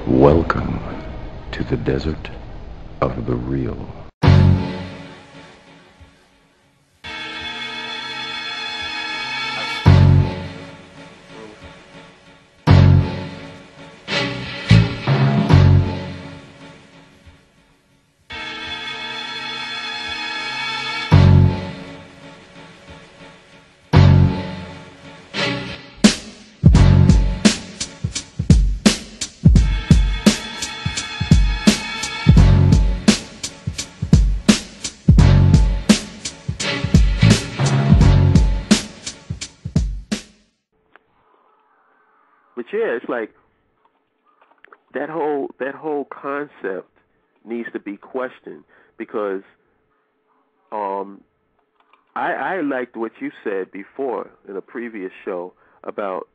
Welcome to the desert of the real. But yeah, it's like that whole concept needs to be questioned because I liked what you said before in a previous show about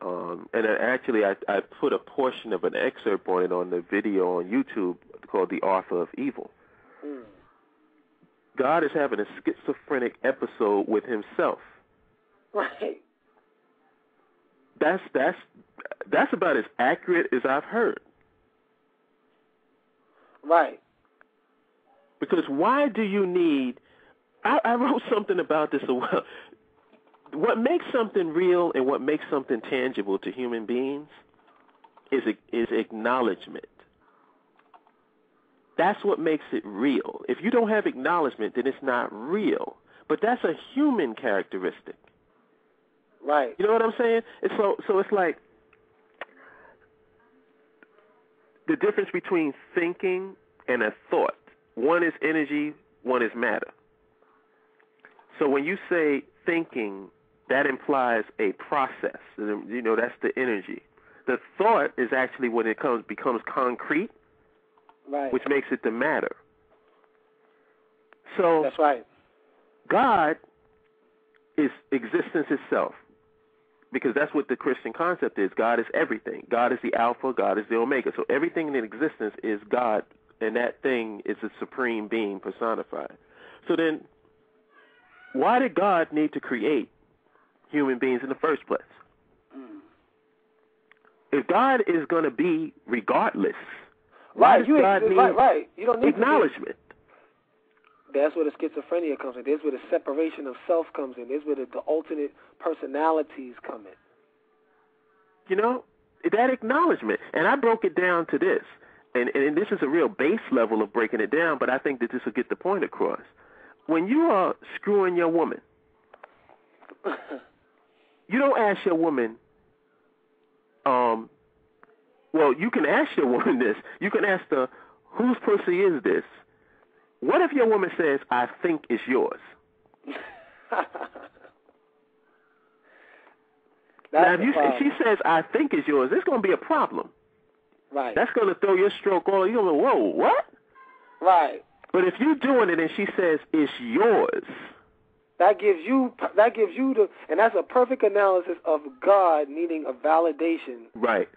and actually I put a portion of an excerpt on it on the video on YouTube called The Author of Evil. God is having a schizophrenic episode with himself. Right. That's about as accurate as I've heard. Right. Because why do you need... I wrote something about this as well. What makes something real and what makes something tangible to human beings is acknowledgement. That's what makes it real. If you don't have acknowledgement, then it's not real. But that's a human characteristic. Right. You know what I'm saying? So it's like the difference between thinking and a thought. One is energy, one is matter. So when you say thinking, that implies a process. You know, that's the energy. The thought is actually when it becomes concrete, right, which makes it the matter. So that's right. God is existence itself. Because that's what the Christian concept is. God is everything. God is the Alpha. God is the Omega. So everything in existence is God, and that thing is a supreme being personified. So then, why did God need to create human beings in the first place? If God is going to be regardless, why does God need You don't need acknowledgement? That's where the schizophrenia comes in. That's where the separation of self comes in. That's where the alternate personalities come in. You know, that acknowledgement. And I broke it down to this. And this is a real base level of breaking it down, but I think that this will get the point across. When you are screwing your woman, you don't ask your woman, well, you can ask your woman this. You can ask her, whose pussy is this? What if your woman says, I think it's yours? Now, if she says, I think it's yours, it's going to be a problem. Right. That's going to throw your stroke all. You're going to go, whoa, what? Right. But if you're doing it and she says, it's yours. That gives you and that's a perfect analysis of God needing a validation. Right.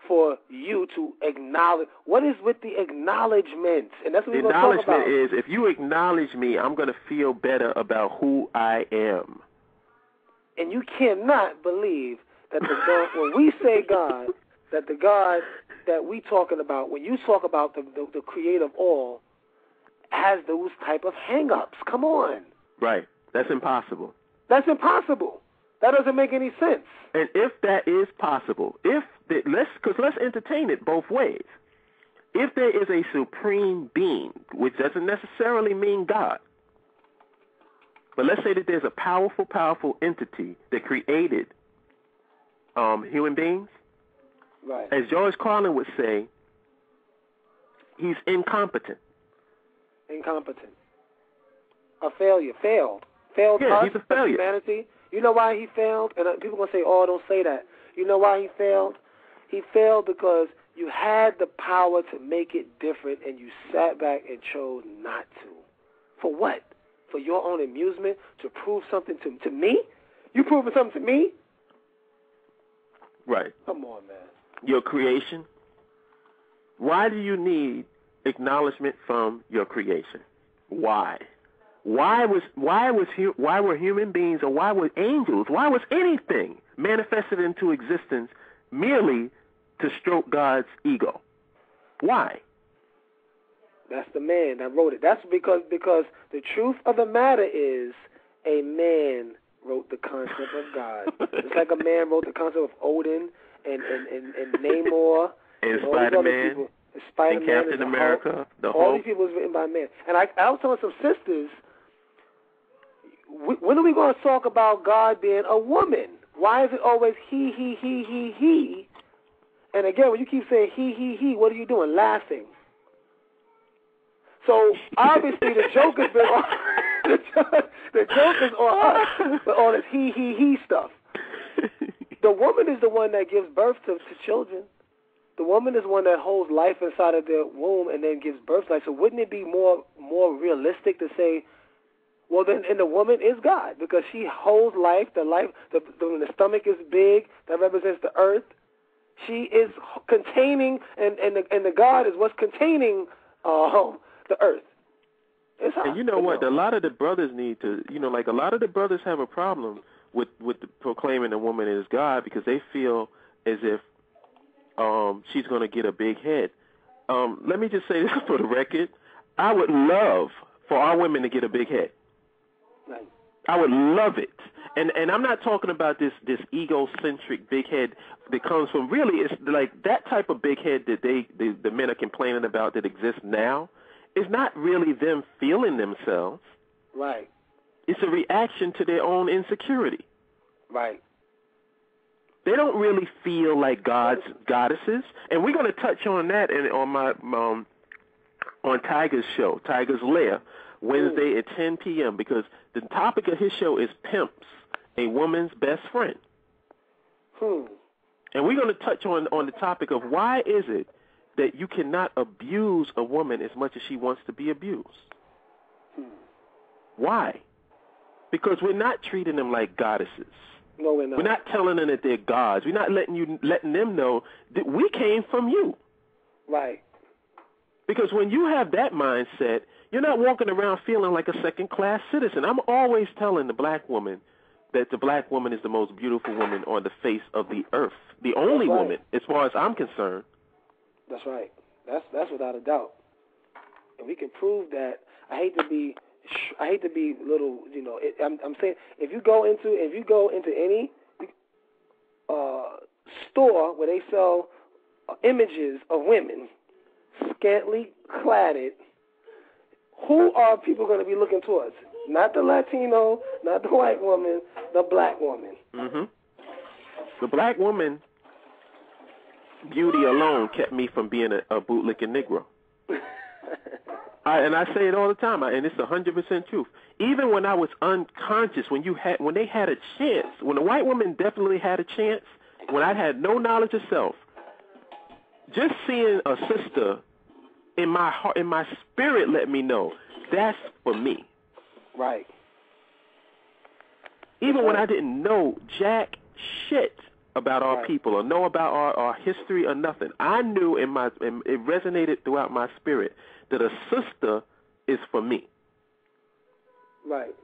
For you to acknowledge. What is with the acknowledgement? And that's what we're going to talk about. Acknowledgement is, if you acknowledge me, I'm going to feel better about who I am. And you cannot believe that the God, when we say God, that the God that we talking about, when you talk about the creator of all, has those type of hang-ups. Come on. Right. That's impossible. That's impossible. That doesn't make any sense. And if that is possible, let's entertain it both ways. If there is a supreme being, which doesn't necessarily mean God, but let's say that there's a powerful, powerful entity that created human beings, right? As George Carlin would say, he's incompetent. Incompetent. A failure. Failed. Yeah, he's a failure. Humanity. You know why he failed? And people going to say, oh, don't say that. You know why he failed? He failed because you had the power to make it different and you sat back and chose not to. For what? For your own amusement? To prove something to me? You proving something to me? Right. Come on, man. Your creation. Why do you need acknowledgement from your creation? Why? Why were human beings, or why were angels, why was anything manifested into existence merely to stroke God's ego. Why? That's the man that wrote it. That's because the truth of the matter is a man wrote the concept of God. It's like a man wrote the concept of Odin and Namor and Spider-Man and Captain America. All these people was written by men. And I was telling some sisters, when are we going to talk about God being a woman? Why is it always he? And again, when you keep saying he, what are you doing? Laughing. So obviously the joke has been on the joke is on us, but all this he stuff. The woman is the one that gives birth to children. The woman is one that holds life inside of their womb and then gives birth to life. So wouldn't it be more realistic to say, well, then, and the woman is God because she holds life. When the stomach is big, that represents the earth. She is containing, and the God is what's containing the earth. And you know what? A lot of the brothers need to, like a lot of the brothers have a problem with proclaiming a woman is God because they feel as if she's going to get a big head. Let me just say this for the record. I would love for our women to get a big head. Right. I would love it. And I'm not talking about this egocentric big head that comes from really, it's like that type of big head that the men are complaining about that exists now is not really them feeling themselves. Right. It's a reaction to their own insecurity. Right. They don't really feel like goddesses, and we're going to touch on that on my on Tiger's show, Tiger's Lair, Wednesday at 10 p.m. because the topic of his show is pimps, a woman's best friend. And we're going to touch on the topic of why is it that you cannot abuse a woman as much as she wants to be abused. Why? Because we're not treating them like goddesses. No, we're not. We're not telling them that they're gods. We're not letting them know that we came from you. Right. Because when you have that mindset, you're not walking around feeling like a second-class citizen. I'm always telling the black woman that the black woman is the most beautiful woman on the face of the earth, the only woman, as far as I'm concerned. That's right. That's without a doubt. And we can prove that. I hate to be little. I'm saying if you go into any store where they sell images of women scantily cladded, who are people going to be looking towards? Not the Latino, not the white woman, the black woman. Mm-hmm. The black woman beauty alone kept me from being a bootlicking Negro. And I say it all the time, and it's 100% truth. Even when I was unconscious, when they had a chance, when a white woman definitely had a chance, when I had no knowledge of self, just seeing a sister in my heart, in my spirit, let me know that's for me. Right. Even when I didn't know jack shit about our people or know about our history or nothing, I knew it resonated throughout my spirit that a sister is for me. Right.